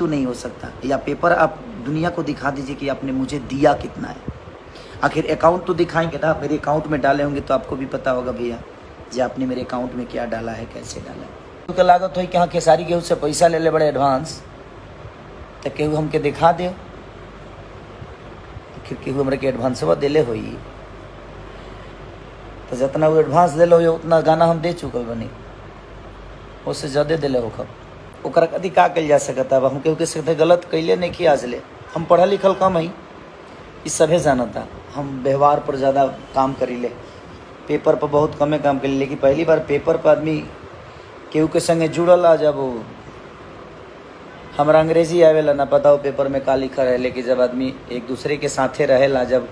तो नहीं हो सकता, या पेपर आप दुनिया को दिखा दीजिए कि आपने मुझे दिया कितना है। आखिर अकाउंट तो दिखाएंगे ना, मेरे अकाउंट में डाले होंगे तो आपको भी पता होगा भैया जी आपने मेरे अकाउंट में क्या डाला है, कैसे डाला है। तो लागत हो कि हाँ खेसारी केहू से पैसा ले ले बड़े एडवांस, तो केहू हमके दिखा दे, आखिर केहू हमारे के एडवांसवा दिले हो, तो जितना वो एडवांस दिले हो उतना गाना हम दे चुकल बनी, उससे ज़्यादा दिले हो कब ओकरा कदी का कल जा सकता। अब हम केहू के सकते गलत कैले नहीं कि आज ले, हम पढ़ा लिखल कम है, इस सभे जानता, हम व्यवहार पर ज़्यादा काम करी ले, पेपर पर बहुत कमे काम करी। लेकिन पहली बार पेपर पर आदमी केहू के संगे जुड़ल आ, जब हमारा अंग्रेजी आवेला ना पता हो पेपर में का लिखा रहे, लेकिन जब आदमी एक दूसरे के साथे रहेला, जब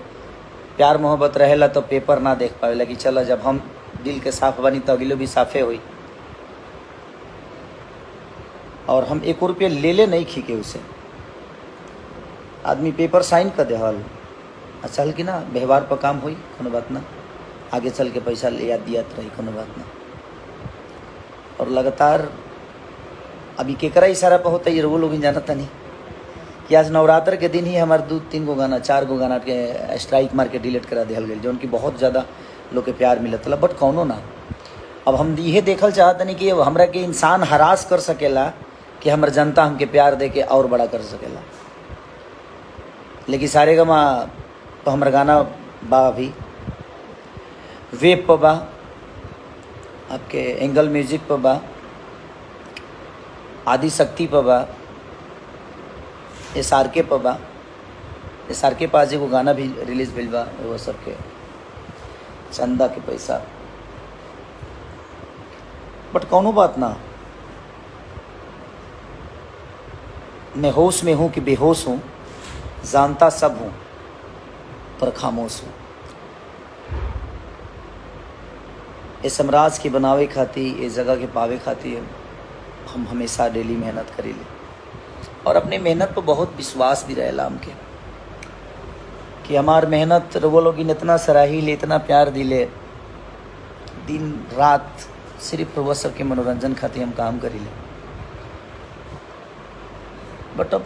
प्यार मोहब्बत रहेला तो पेपर ना देख पावेला कि चला जब हम दिल के साफ बनी तो अगलो भी साफे हुई। और हम 1 रुपये ले नहीं खींचे उसे, आदमी पेपर साइन कर देहल, अच्छा कि ना व्यवहार पर काम हुई, कोनो बात ना, आगे चल के पैसा ले दियात रही, कोनो बात ना। और लगातार अभी केकरा इशारा पर होता है, वो लोग ही जानता नहीं कि आज नवरात्र के दिन ही हमारे 2-3 गो गाना 4 गो गाना के स्ट्राइक मार के डिलीट करा दिया गया, जो उनकी बहुत ज़्यादा लोग के प्यार मिलत था, बट कौनो ना। अब हम ये देखल चाहते नहीं कि हमरा के इंसान हरास कर सकेला कि हमार जनता हमके प्यार दे के और बड़ा कर सकेला। लेकिन सारे गमा तो हमारा गाना बा, अभी वेब पर बा, आपके एंगल म्यूजिक पर बा, आदि शक्ति पर बा, SRK पर बा, SRK पास एगो गाना भी रिलीज भेल बा, वो सबके चंदा के पैसा, बट कौनो बात ना, मैं होश में हूँ कि बेहोश हूँ, जानता सब हूँ पर खामोश हूँ। इस साम्राज्य के बनावे खातिर, इस जगह के पावे खातिर हम हमेशा डेली मेहनत करी ले, और अपने मेहनत पर बहुत विश्वास भी रहेला हमके कि हमार मेहनत वो लोग इतना सराही ले, इतना प्यार दिले, दिन रात सिर्फ वो सबके मनोरंजन खातिर हम काम करी ले। बट अब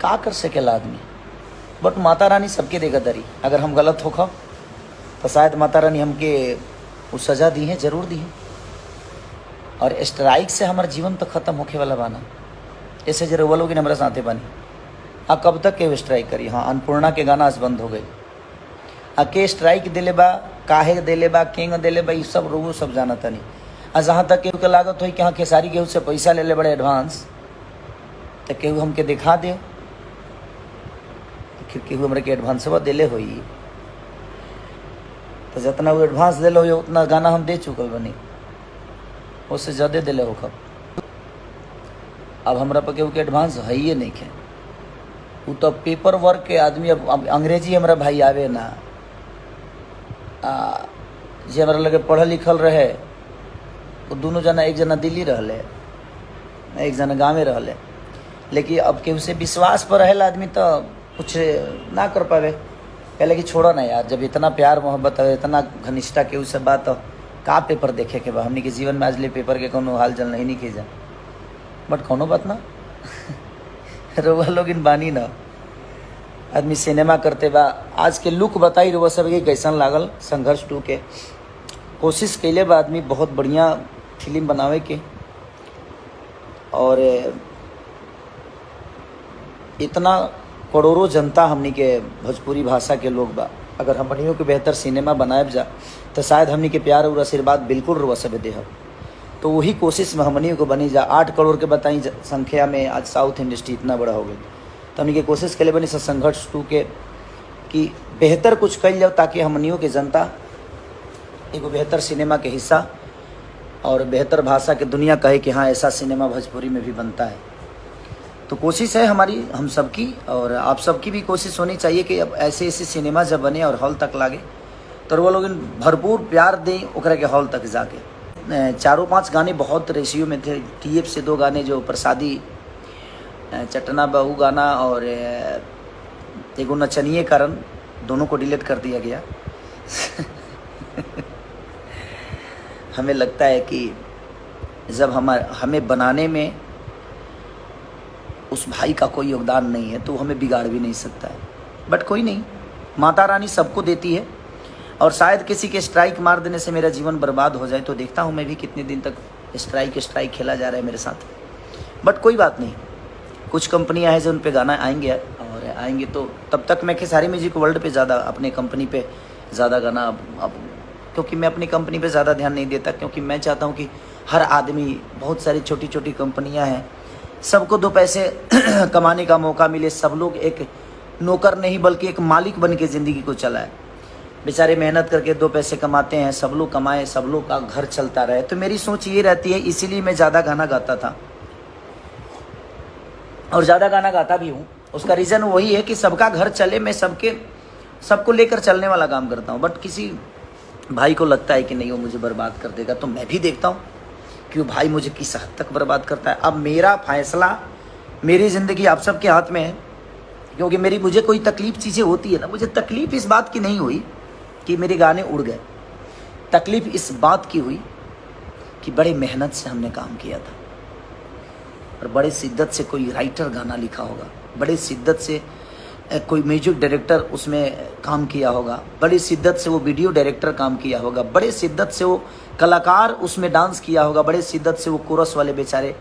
का कर सकेला आदमी, बट माता रानी सबके देगा दरी, अगर हम गलत होखब तो शायद माता रानी हमके वो सज़ा दी है, ज़रूर दी है। और स्ट्राइक से हमारा जीवन तो ख़त्म होके वाला बाना, ऐसे जरूर वो लोग हमारे साथे बनी। कब तक के स्ट्राइक करी, हाँ अन्नपूर्णा के गाना आज बंद हो गई, के स्ट्राइक दिले बा, काहे दिले बा, केंग दिले बा, ये सब रोगो सब जाना था नहीं। जहाँ तक केहू के लागत हो कि हाँ खेसारी केहू से पैसा ले ले बड़े एडवांस, तो केहू हमके दिखा दे, आखिर केहू हमारे के एडवांसवा दिले हो, तो जितना वो एडवांस दिले हो उतना गाना हम दे चुकल बनी, उससे ज़्यादा दिले हो कब। अब हमरा पर केहू के एडवांस है ही नहीं है, वो तो पेपर वर्क के आदमी। अब अंग्रेजी हमारा भाई आवे ना, जे हमारा लगे पढ़ल लिखल रहे, वो दोनों जना, एक जना दिल्ली रहले, एक जना गाँव में रहले, लेकिन अब केहू से विश्वास पर रहेला आदमी तो कुछ ना कर पावे, कहले कि छोड़ो ना यार, जब इतना प्यार मोहब्बत है, इतना घनिष्ठता केहू से बात हो, का पेपर देखे के बा, हमनी के जीवन में आज ले पेपर के कोनो हाल जल नहीं की जा, बट कोनो बात ना रोवा लोग इन बानी ना, आदमी सिनेमा करते बा। आज के लुक बताई रोवा सब के कैसन लागल, संघर्ष 2 के कोशिश कैले बा आदमी बहुत बढ़िया फिल्म बनावे के, और इतना करोड़ों जनता हमनी के भोजपुरी भाषा के लोग बा, अगर हमनियों के बेहतर सिनेमा बनाए जा तो शायद हमनी के प्यार और आशीर्वाद बिल्कुल रुआ सब देह। तो वही कोशिश में हमनियों को बनी जा, 8 करोड़ के बताई संख्या में आज साउथ इंडस्ट्री इतना बड़ा हो गई, तो हमनी के कोशिश के लिए बनी संघर्ष 2 के कि बेहतर कुछ कल जाओ, ताकि हमनियों के जनता एगो बेहतर सिनेमा के हिस्सा और बेहतर भाषा के दुनिया कहे कि हाँ ऐसा सिनेमा भोजपुरी में भी बनता है। तो कोशिश है हमारी, हम सबकी, और आप सबकी भी कोशिश होनी चाहिए कि अब ऐसे ऐसे सिनेमा जब बने और हॉल तक लागे तो वो लोग भरपूर प्यार दें ओकरा के हॉल तक जाके। 4-5 गाने बहुत रेशियो में थे, TF से 2 गाने जो प्रसादी चटना बहू गाना और एगो नचनिए कारण, दोनों को डिलीट कर दिया गया हमें लगता है कि जब हमें बनाने में उस भाई का कोई योगदान नहीं है तो हमें बिगाड़ भी नहीं सकता है। बट कोई नहीं, माता रानी सबको देती है, और शायद किसी के स्ट्राइक मार देने से मेरा जीवन बर्बाद हो जाए, तो देखता हूँ मैं भी कितने दिन तक स्ट्राइक खेला जा रहा है मेरे साथ। बट कोई बात नहीं, कुछ कंपनियां हैं जो उन पे गाना आएंगे, और आएंगे तो तब तक मैं खेसारी म्यूजिक वर्ल्ड पे ज़्यादा, अपने कंपनी पे ज़्यादा गाना अब क्योंकि मैं अपनी कंपनी पे ज़्यादा ध्यान नहीं देता, क्योंकि मैं चाहता हूँ कि हर आदमी, बहुत सारी छोटी छोटी कंपनियाँ हैं, सबको दो पैसे कमाने का मौका मिले, सब लोग एक नौकर नहीं बल्कि एक मालिक बन के ज़िंदगी को चलाए। बेचारे मेहनत करके दो पैसे कमाते हैं, सब लोग कमाएं, सब लोग का घर चलता रहे। तो मेरी सोच ये रहती है, इसीलिए मैं ज़्यादा गाना गाता था और ज़्यादा गाना गाता भी हूँ। उसका रीज़न वही है कि सबका घर चले, मैं सबको लेकर चलने वाला काम करता हूँ। बट किसी भाई को लगता है कि नहीं वो मुझे बर्बाद कर देगा, तो मैं भी देखता हूँ कि वो भाई मुझे किस हद तक बर्बाद करता है। अब मेरा फैसला, मेरी ज़िंदगी आप सबके हाथ में है, क्योंकि मुझे कोई तकलीफ चीज़ें होती है ना, मुझे तकलीफ़ इस बात की नहीं हुई कि मेरे गाने उड़ गए, तकलीफ़ इस बात की हुई कि बड़े मेहनत से हमने काम किया था, और बड़े शिद्दत से कोई राइटर गाना लिखा होगा, बड़े शिद्दत से कोई म्यूजिक डायरेक्टर उसमें काम किया होगा, बड़ी शिद्दत से वो वीडियो डायरेक्टर काम किया होगा, बड़े शिद्दत से वो कलाकार उसमें डांस किया होगा, बड़े शिद्दत से वो कोरस वाले बेचारे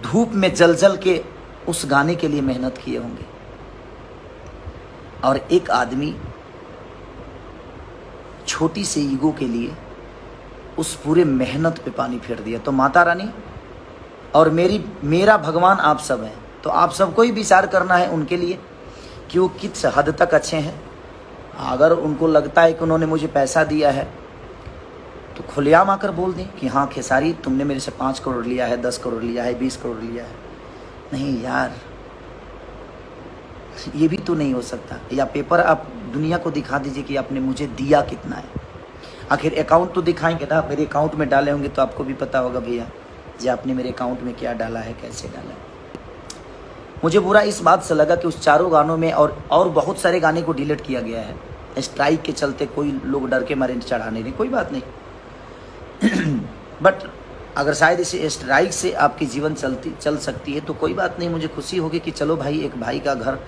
धूप में जल के उस गाने के लिए मेहनत किए होंगे। और एक आदमी छोटी से ईगो के लिए उस पूरे मेहनत पे पानी फेर दिया। तो माता रानी और मेरा भगवान आप सब हैं, तो आप सबको ही विचार करना है उनके लिए कि वो किस हद तक अच्छे हैं। अगर उनको लगता है कि उन्होंने मुझे पैसा दिया है तो खुलेआम आकर बोल दें कि हाँ खेसारी तुमने मेरे से 5 करोड़ लिया है, 10 करोड़ लिया है, 20 करोड़ लिया है। नहीं यार, ये भी तो नहीं हो सकता। या पेपर आप दुनिया को दिखा दीजिए कि आपने मुझे दिया कितना है। आखिर अकाउंट तो दिखाएंगे ना, मेरे अकाउंट में डाले होंगे तो आपको भी पता होगा भैया जी आपने मेरे अकाउंट में क्या डाला है, कैसे डाला है। मुझे बुरा इस बात से लगा कि उस चारों गानों में और बहुत सारे गाने को डिलीट किया गया है स्ट्राइक के चलते। कोई लोग डर के मारे चढ़ाने नहीं, कोई बात नहीं बट अगर शायद इसे स्ट्राइक से आपकी जीवन चल सकती है तो कोई बात नहीं, मुझे खुशी होगी कि चलो भाई एक भाई का घर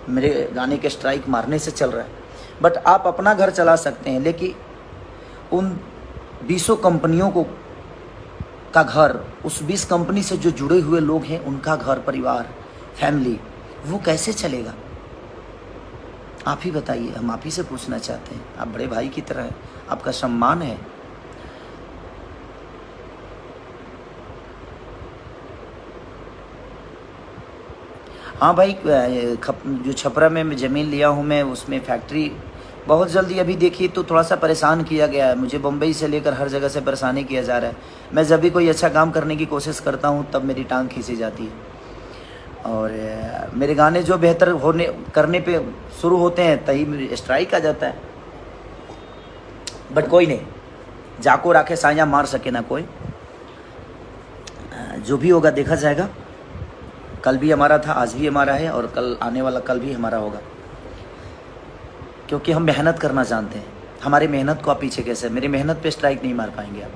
मेरे गाने के स्ट्राइक मारने से चल रहा है। बट आप अपना घर चला सकते हैं, लेकिन उन 20 कंपनियों का घर, उस 20 कंपनी से जो जुड़े हुए लोग हैं उनका घर परिवार फैमिली, वो कैसे चलेगा? आप ही बताइए, हम आप ही से पूछना चाहते हैं। आप बड़े भाई की तरह हैं, आपका सम्मान है। हाँ भाई, जो छपरा में ज़मीन लिया हूँ मैं, उसमें फैक्ट्री बहुत जल्दी, अभी देखिए तो थोड़ा सा परेशान किया गया है मुझे, बम्बई से लेकर हर जगह से परेशानी किया जा रहा है। मैं जब भी कोई अच्छा काम करने की कोशिश करता हूँ तब मेरी टांग खींची जाती है, और मेरे गाने जो बेहतर करने पे शुरू होते हैं तभी स्ट्राइक आ जाता है। बट कोई नहीं, जाको राखे साया मार सके ना कोई, जो भी होगा देखा जाएगा। कल भी हमारा था, आज भी हमारा है, और कल आने वाला कल भी हमारा होगा, क्योंकि हम मेहनत करना जानते हैं। हमारी मेहनत को आप पीछे कैसे, मेरी मेहनत पे स्ट्राइक नहीं मार पाएंगे आप।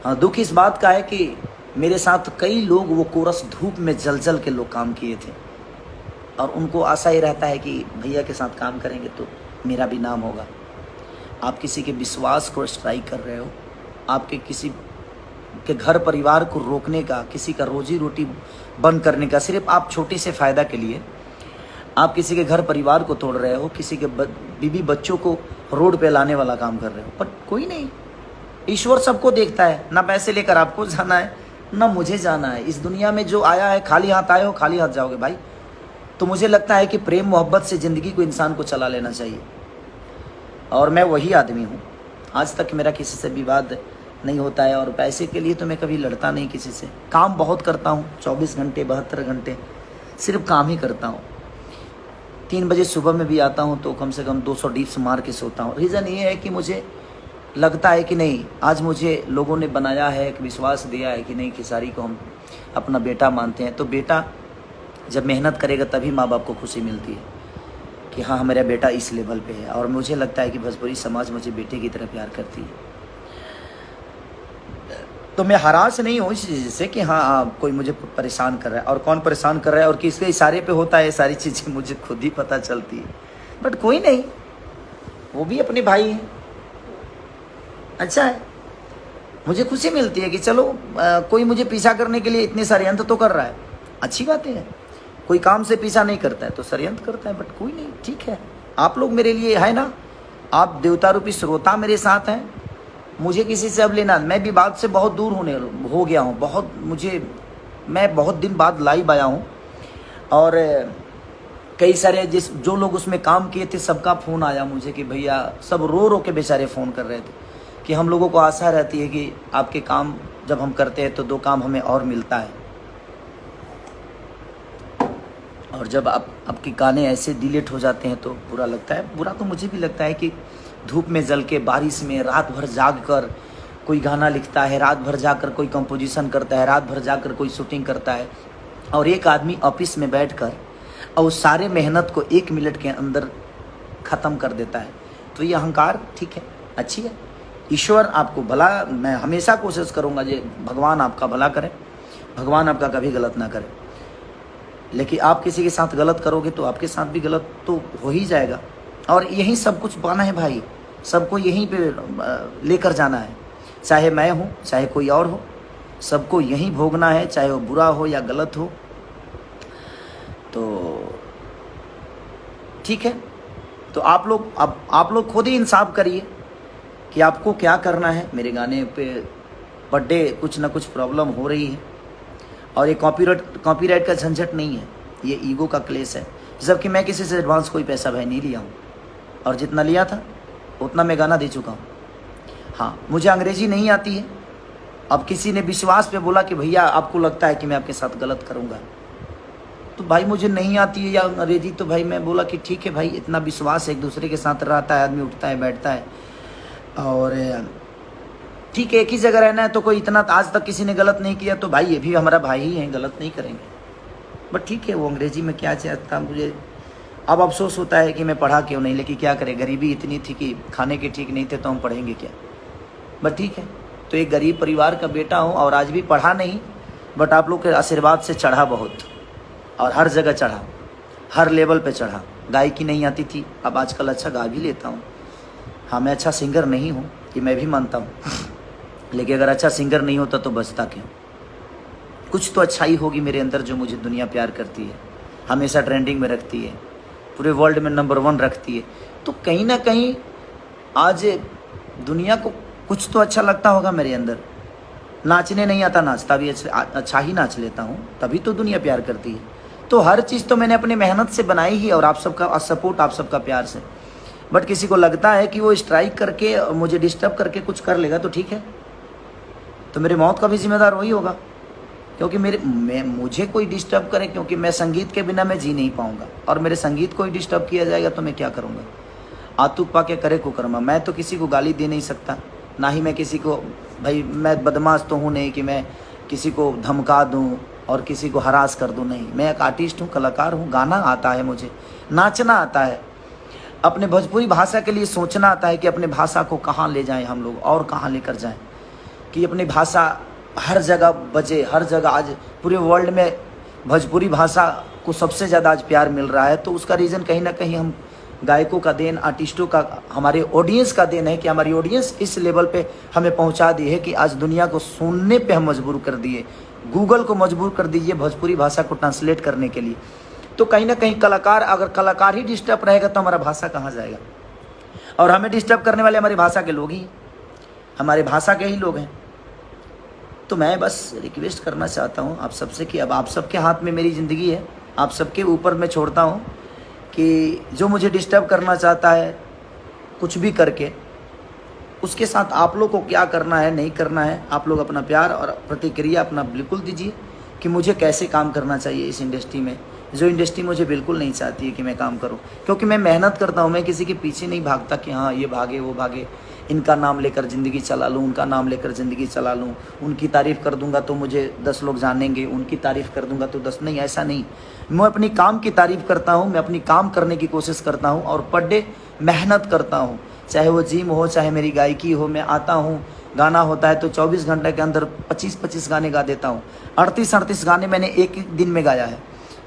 हाँ, दुख इस बात का है कि मेरे साथ कई लोग वो कोरस धूप में जल के लोग काम किए थे, और उनको आशा ही रहता है कि भैया के साथ काम करेंगे तो मेरा भी नाम होगा। आप किसी के विश्वास को स्ट्राइक कर रहे हो, आपके किसी के घर परिवार को रोकने का, किसी का रोजी रोटी बंद करने का, सिर्फ आप छोटे से फ़ायदा के लिए आप किसी के घर परिवार को तोड़ रहे हो, किसी के बीवी बच्चों को रोड पे लाने वाला काम कर रहे हो। पर कोई नहीं, ईश्वर सबको देखता है। ना पैसे लेकर आपको जाना है, ना मुझे जाना है। इस दुनिया में जो आया है, खाली हाथ आए हो खाली हाथ जाओगे भाई। तो मुझे लगता है कि प्रेम मोहब्बत से ज़िंदगी को इंसान को चला लेना चाहिए, और मैं वही आदमी हूँ। आज तक मेरा किसी से विवाद नहीं होता है, और पैसे के लिए तो मैं कभी लड़ता नहीं किसी से। काम बहुत करता हूँ, 24 घंटे 72 घंटे सिर्फ काम ही करता हूँ। 3 बजे सुबह में भी आता हूँ तो कम से कम 200 डिप्स मार के सोता हूँ। रीज़न ये है कि मुझे लगता है कि नहीं, आज मुझे लोगों ने बनाया है, एक विश्वास दिया है कि नहीं खेसारी को हम अपना बेटा मानते हैं। तो बेटा जब मेहनत करेगा तभी माँ बाप को खुशी मिलती है कि हाँ मेरा बेटा इस लेवल पे है। और मुझे लगता है कि भोजपुरी समाज मुझे बेटे की तरह प्यार करती है। तो मैं हरास नहीं हूँ इस चीज़ से कि हाँ कोई मुझे परेशान कर रहा है, और कौन परेशान कर रहा है और किसके इशारे पे होता है, सारी चीज़ें मुझे खुद ही पता चलती है। बट कोई नहीं, वो भी अपने भाई हैं, अच्छा है, मुझे खुशी मिलती है कि चलो कोई मुझे पीछा करने के लिए इतने षड्यंत्र तो कर रहा है, अच्छी बात है। कोई काम से पीछा नहीं करता है तो षड्यंत्र करता है, बट कोई नहीं, ठीक है। आप लोग मेरे लिए है ना, आप देवता रूपी श्रोता मेरे साथ हैं, मुझे किसी से अब लेना, मैं भी बात से बहुत दूर हो गया हूँ, मैं बहुत दिन बाद लाइव आया हूँ, और कई सारे जो लोग उसमें काम किए थे सबका फ़ोन आया मुझे कि भैया, सब रो रो के बेचारे फ़ोन कर रहे थे कि हम लोगों को आशा रहती है कि आपके काम जब हम करते हैं तो 2 काम हमें और मिलता है, और जब आपके गाने ऐसे डिलीट हो जाते हैं तो बुरा लगता है। बुरा तो मुझे भी लगता है कि धूप में जल के, बारिश में रात भर जाग कर कोई गाना लिखता है, रात भर जाकर कोई कंपोजिशन करता है, रात भर जाकर कोई शूटिंग करता है, और एक आदमी ऑफिस में बैठकर और उस सारे मेहनत को 1 मिनट के अंदर ख़त्म कर देता है। तो ये अहंकार ठीक है, अच्छी है। ईश्वर आपको भला, मैं हमेशा कोशिश करूँगा जे भगवान आपका भला करे, भगवान आपका कभी गलत ना करे, लेकिन आप किसी के साथ गलत करोगे तो आपके साथ भी गलत तो हो ही जाएगा, और यही सब कुछ पाना है भाई, सबको यहीं पे लेकर जाना है, चाहे मैं हूँ चाहे कोई और हो, सबको यहीं भोगना है, चाहे वो बुरा हो या गलत हो। तो ठीक है, तो आप लोग खुद ही इंसाफ करिए कि आपको क्या करना है। मेरे गाने पे बर्थडे कुछ ना कुछ प्रॉब्लम हो रही है, और ये कॉपीराइट का झंझट नहीं है, ये ईगो का क्लेश है, जबकि मैं किसी से एडवांस कोई पैसा भाई नहीं लिया हूँ, और जितना लिया था उतना मैं गाना दे चुका हूँ। हाँ, मुझे अंग्रेजी नहीं आती है। अब किसी ने विश्वास पे बोला कि भैया आपको लगता है कि मैं आपके साथ गलत करूँगा, तो भाई मुझे नहीं आती है या अंग्रेजी, तो भाई मैं बोला कि ठीक है भाई, इतना विश्वास एक दूसरे के साथ रहता है, आदमी उठता है बैठता है, और ठीक है, एक ही जगह रहना है, तो कोई इतना आज तक किसी ने गलत नहीं किया, तो भाई ये भी हमारा भाई ही है, गलत नहीं करेंगे। बट ठीक है, वो अंग्रेजी में क्या चाहता, मुझे अब अफसोस होता है कि मैं पढ़ा क्यों नहीं, लेकिन क्या करें, गरीबी इतनी थी कि खाने के ठीक नहीं थे, तो हम पढ़ेंगे क्या। बट ठीक है, तो एक गरीब परिवार का बेटा हूँ, और आज भी पढ़ा नहीं, बट आप लोग के आशीर्वाद से चढ़ा बहुत, और हर जगह चढ़ा, हर लेवल पे चढ़ा। गायकी नहीं आती थी, अब आजकल अच्छा गा भी लेता हूँ। हाँ, मैं अच्छा सिंगर नहीं हूँ, ये मैं भी मानता हूँ, लेकिन अगर अच्छा सिंगर नहीं होता तो बचता क्यों। कुछ तो अच्छाई होगी मेरे अंदर जो मुझे दुनिया प्यार करती है, हमेशा ट्रेंडिंग में रखती है, पूरे वर्ल्ड में नंबर 1 रखती है। तो कहीं ना कहीं आज दुनिया को कुछ तो अच्छा लगता होगा मेरे अंदर। नाचने नहीं आता, नाचता भी अच्छा ही नाच लेता हूँ, तभी तो दुनिया प्यार करती है। तो हर चीज़ तो मैंने अपने मेहनत से बनाई ही, और आप सबका सपोर्ट, आप सबका प्यार से। बट किसी को लगता है कि वो स्ट्राइक करके मुझे डिस्टर्ब करके कुछ कर लेगा तो ठीक है, तो मेरे मौत का भी जिम्मेदार वही होगा, क्योंकि मुझे कोई डिस्टर्ब करे, क्योंकि मैं संगीत के बिना मैं जी नहीं पाऊंगा, और मेरे संगीत को ही डिस्टर्ब किया जाएगा तो मैं क्या करूंगा। आतुक पा के करे को कर्मा। मैं तो किसी को गाली दे नहीं सकता, ना ही मैं किसी को, भाई मैं बदमाश तो हूँ नहीं कि मैं किसी को धमका दूँ और किसी को हरास कर दूँ, नहीं। मैं एक आर्टिस्ट हूँ, कलाकार हूँ, गाना आता है मुझे, नाचना आता है, अपने भोजपुरी भाषा के लिए सोचना आता है कि अपने भाषा को कहाँ ले जाएं हम लोग, और कहाँ लेकर जाएं, कि अपनी भाषा हर जगह बजे, हर जगह। आज पूरे वर्ल्ड में भोजपुरी भाषा को सबसे ज़्यादा आज प्यार मिल रहा है, तो उसका रीज़न कहीं ना कहीं हम गायकों का देन, आर्टिस्टों का, हमारे ऑडियंस का देन है कि हमारी ऑडियंस इस लेवल पे हमें पहुंचा दी है कि आज दुनिया को सुनने पे हम मजबूर कर दिए, गूगल को मजबूर कर दीजिए भोजपुरी भाषा को ट्रांसलेट करने के लिए। तो कहीं ना कहीं कलाकार, अगर कलाकार ही डिस्टर्ब रहेगा तो हमारा भाषा कहाँ जाएगा। और हमें डिस्टर्ब करने वाले हमारी भाषा के लोग ही, हमारे भाषा के ही लोग हैं। तो मैं बस रिक्वेस्ट करना चाहता हूँ आप सबसे कि अब आप सबके हाथ में मेरी ज़िंदगी है, आप सबके ऊपर मैं छोड़ता हूँ कि जो मुझे डिस्टर्ब करना चाहता है कुछ भी करके, उसके साथ आप लोग को क्या करना है नहीं करना है, आप लोग अपना प्यार और प्रतिक्रिया अपना बिल्कुल दीजिए कि मुझे कैसे काम करना चाहिए इस इंडस्ट्री में, जो इंडस्ट्री मुझे बिल्कुल नहीं चाहती है कि मैं काम करूं। क्योंकि मैं मेहनत करता हूं, मैं किसी के पीछे नहीं भागता कि हाँ ये भागे वो भागे, इनका नाम लेकर ज़िंदगी चला लूँ, उनका नाम लेकर ज़िंदगी चला लूँ, उनकी तारीफ़ कर दूंगा तो मुझे 10 लोग जानेंगे, उनकी तारीफ़ कर दूंगा तो 10 नहीं, ऐसा नहीं। मैं अपनी काम की तारीफ़ करता हूँ, मैं अपनी काम करने की कोशिश करता हूँ और पर डे मेहनत करता हूँ, चाहे वो जिम हो चाहे मेरी गायकी हो। मैं आता हूँ, गाना होता है तो 24 घंटे के अंदर 25-25 गाने गा देता हूँ। 38-38 गाने मैंने एक दिन में गाया है,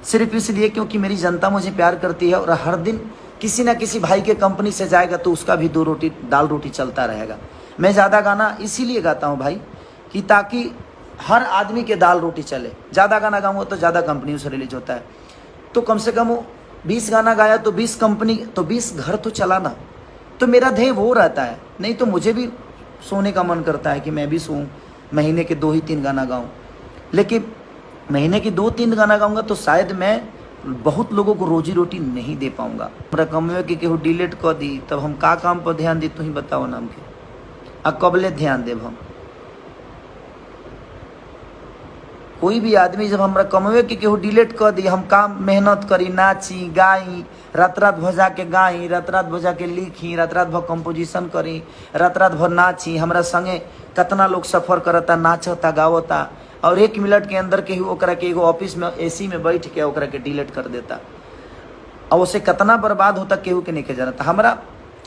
सिर्फ इसलिए क्योंकि मेरी जनता मुझे प्यार करती है। और हर दिन किसी ना किसी भाई के कंपनी से जाएगा तो उसका भी 2 रोटी दाल रोटी चलता रहेगा। मैं ज़्यादा गाना इसीलिए गाता हूँ भाई कि ताकि हर आदमी के दाल रोटी चले। ज़्यादा गाना गाऊंगा तो ज़्यादा कंपनियों से रिलीज होता है, तो कम से कम वो 20 गाना गाया तो 20 कंपनी, तो 20 घर तो चलाना। तो मेरा ध्येय वो रहता है। नहीं तो मुझे भी सोने का मन करता है कि मैं भी सोऊं, महीने के 2 ही 3 गाना गाऊं। लेकिन महीने के 2-3 गाना गाऊंगा तो शायद मैं बहुत लोगों को रोजी रोटी नहीं दे पाऊंगा। रकम के केहू डिलीट कर दी तब हम का काम पर ध्यान दी, तू ही बताओ नाम के। अब कबले ध्यान देव हम? कोई भी आदमी जब हमरा कमवे के केहू डिलीट कर दी, हम काम मेहनत करी, नाची गाई, रात रात भजा के गाई, रात रात भजा के लिखी, रात रात भर कंपोजिशन करी, रात रात भर नाची। हमरा संगे कितना लोग सफ़र करता, नाचता, गावता, और 1 मिनट के अंदर केहू ओकरा के एगो ऑफिस में एसी में बैठ के ओकरा के डिलीट कर देता। और उसे कितना बर्बाद होता केहू के नहीं के जानता।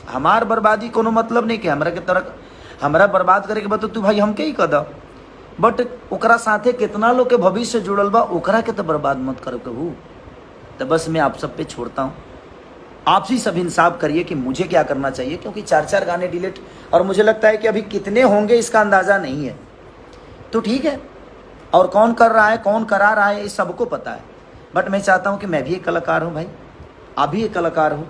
हमार बर्बादी कोनो मतलब नहीं के हमरा के तरह हमरा बर्बाद करे के बता तू भाई हमके ही कर द, बट ओकरा साथे कितना लोग के भविष्य जुड़ल बा, ओकरा के तो बर्बाद मत करो कबू। तो बस मैं आप सब पे छोड़ता हूँ, आप ही सब इंसाफ करिए कि मुझे क्या करना चाहिए, क्योंकि 4-4 गाने डिलीट, और मुझे लगता है कि अभी कितने होंगे इसका अंदाज़ा नहीं है। तो ठीक है, और कौन कर रहा है कौन करा रहा है ये सबको पता है, बट मैं चाहता हूँ कि मैं भी एक कलाकार हूँ भाई, आप भी एक कलाकार हो,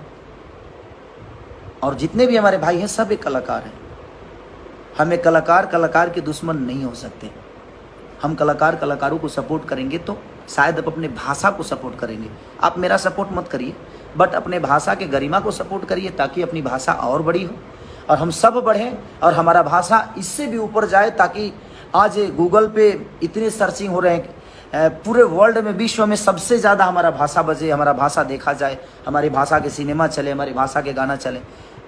और जितने भी हमारे भाई हैं सब एक कलाकार हैं। हमें कलाकार के दुश्मन नहीं हो सकते। हम कलाकारों को सपोर्ट करेंगे तो शायद आप अपने भाषा को सपोर्ट करेंगे। आप मेरा सपोर्ट मत करिए, बट अपने भाषा के गरिमा को सपोर्ट करिए, ताकि अपनी भाषा और बड़ी हो और हम सब बढ़ें और हमारा भाषा इससे भी ऊपर जाए। ताकि आज गूगल पे इतने सर्चिंग हो रहे हैं, पूरे वर्ल्ड में, विश्व में सबसे ज़्यादा हमारा भाषा बजे, हमारा भाषा देखा जाए, हमारी भाषा के सिनेमा चले, हमारी भाषा के गाना चले।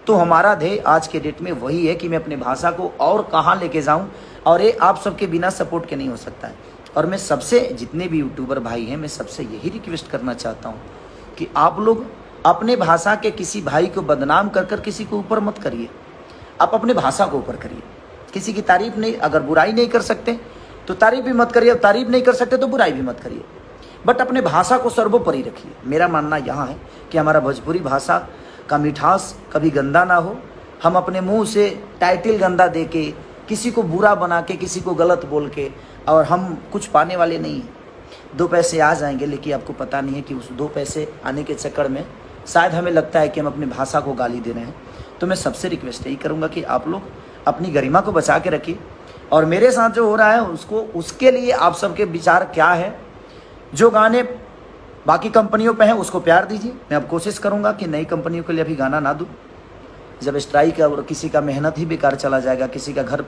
तो हमारा ध्येय आज के डेट में वही है कि मैं अपने भाषा को और कहाँ लेके जाऊं, और ये आप सबके बिना सपोर्ट के नहीं हो सकता है। और मैं सबसे, जितने भी यूट्यूबर भाई हैं, मैं सबसे यही रिक्वेस्ट करना चाहता हूं कि आप लोग अपने भाषा के किसी भाई को बदनाम कर कर किसी को ऊपर मत करिए। आप अपने भाषा को ऊपर करिए। किसी की तारीफ नहीं, अगर बुराई नहीं कर सकते तो तारीफ भी मत करिए, तारीफ नहीं कर सकते तो बुराई भी मत करिए, बट अपने भाषा को सर्वोपरि रखिए। मेरा मानना यहाँ है कि हमारा भोजपुरी भाषा का मिठास कभी गंदा ना हो। हम अपने मुंह से टाइटल गंदा दे के, किसी को बुरा बना के, किसी को गलत बोल के, और हम कुछ पाने वाले नहीं हैं। 2 पैसे आ जाएंगे, लेकिन आपको पता नहीं है कि उस 2 पैसे आने के चक्कर में शायद हमें लगता है कि हम अपनी भाषा को गाली दे रहे हैं। तो मैं सबसे रिक्वेस्ट यही करूँगा कि आप लोग अपनी गरिमा को बचा के रखिए, और मेरे साथ जो हो रहा है उसके लिए आप सबके विचार क्या है। जो गाने बाकी कंपनियों पे हैं उसको प्यार दीजिए। मैं अब कोशिश करूंगा कि नई कंपनियों के लिए अभी गाना ना दूं। जब स्ट्राइक और किसी का मेहनत ही बेकार चला जाएगा, किसी का घर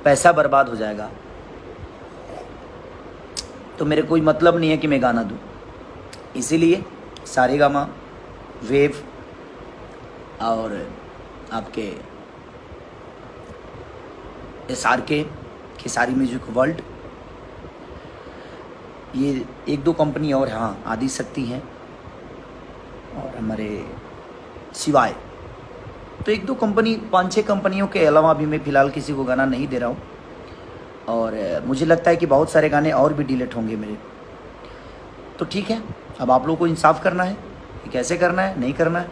पैसा बर्बाद हो जाएगा, तो मेरे कोई मतलब नहीं है कि मैं गाना दूं। इसीलिए सारेगामा, वेव और आपके SRK, खेसारी म्यूजिक वर्ल्ड, ये 1-2 कंपनी और, हाँ आदि शक्ति हैं, और हमारे सिवाय तो 1-2 कंपनी, 5-6 कंपनियों के अलावा भी मैं फ़िलहाल किसी को गाना नहीं दे रहा हूँ। और मुझे लगता है कि बहुत सारे गाने और भी डिलीट होंगे मेरे। तो ठीक है, अब आप लोगों को इंसाफ करना है कि कैसे करना है, नहीं करना है,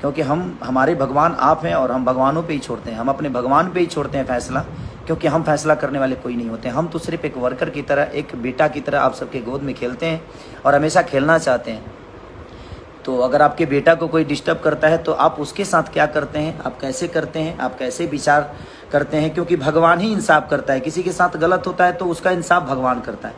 क्योंकि हमारे भगवान आप हैं और हम भगवानों पे ही छोड़ते हैं। हम अपने भगवान पे ही छोड़ते हैं फैसला, क्योंकि हम फैसला करने वाले कोई नहीं होते। हम तो सिर्फ एक वर्कर की तरह, एक बेटा की तरह आप सबके गोद में खेलते हैं और हमेशा खेलना चाहते हैं। तो अगर आपके बेटा को कोई डिस्टर्ब करता है तो आप उसके साथ क्या करते हैं, आप कैसे करते हैं, आप कैसे विचार करते हैं, क्योंकि भगवान ही इंसाफ करता है। किसी के साथ गलत होता है तो उसका इंसाफ भगवान करता है।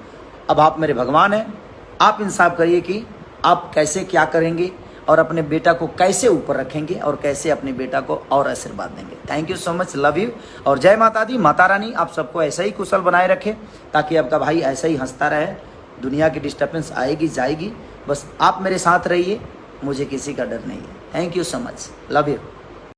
अब आप मेरे भगवान हैं, आप इंसाफ करिए कि आप कैसे क्या करेंगे और अपने बेटा को कैसे ऊपर रखेंगे और कैसे अपने बेटा को और आशीर्वाद देंगे। Thank you so much, love you, और जय माता दी। माता रानी आप सबको ऐसा ही कुशल बनाए रखे, ताकि आपका भाई ऐसा ही हंसता रहे। दुनिया की डिस्टर्बेंस आएगी जाएगी, बस आप मेरे साथ रहिए, मुझे किसी का डर नहीं है। Thank you so much, love you.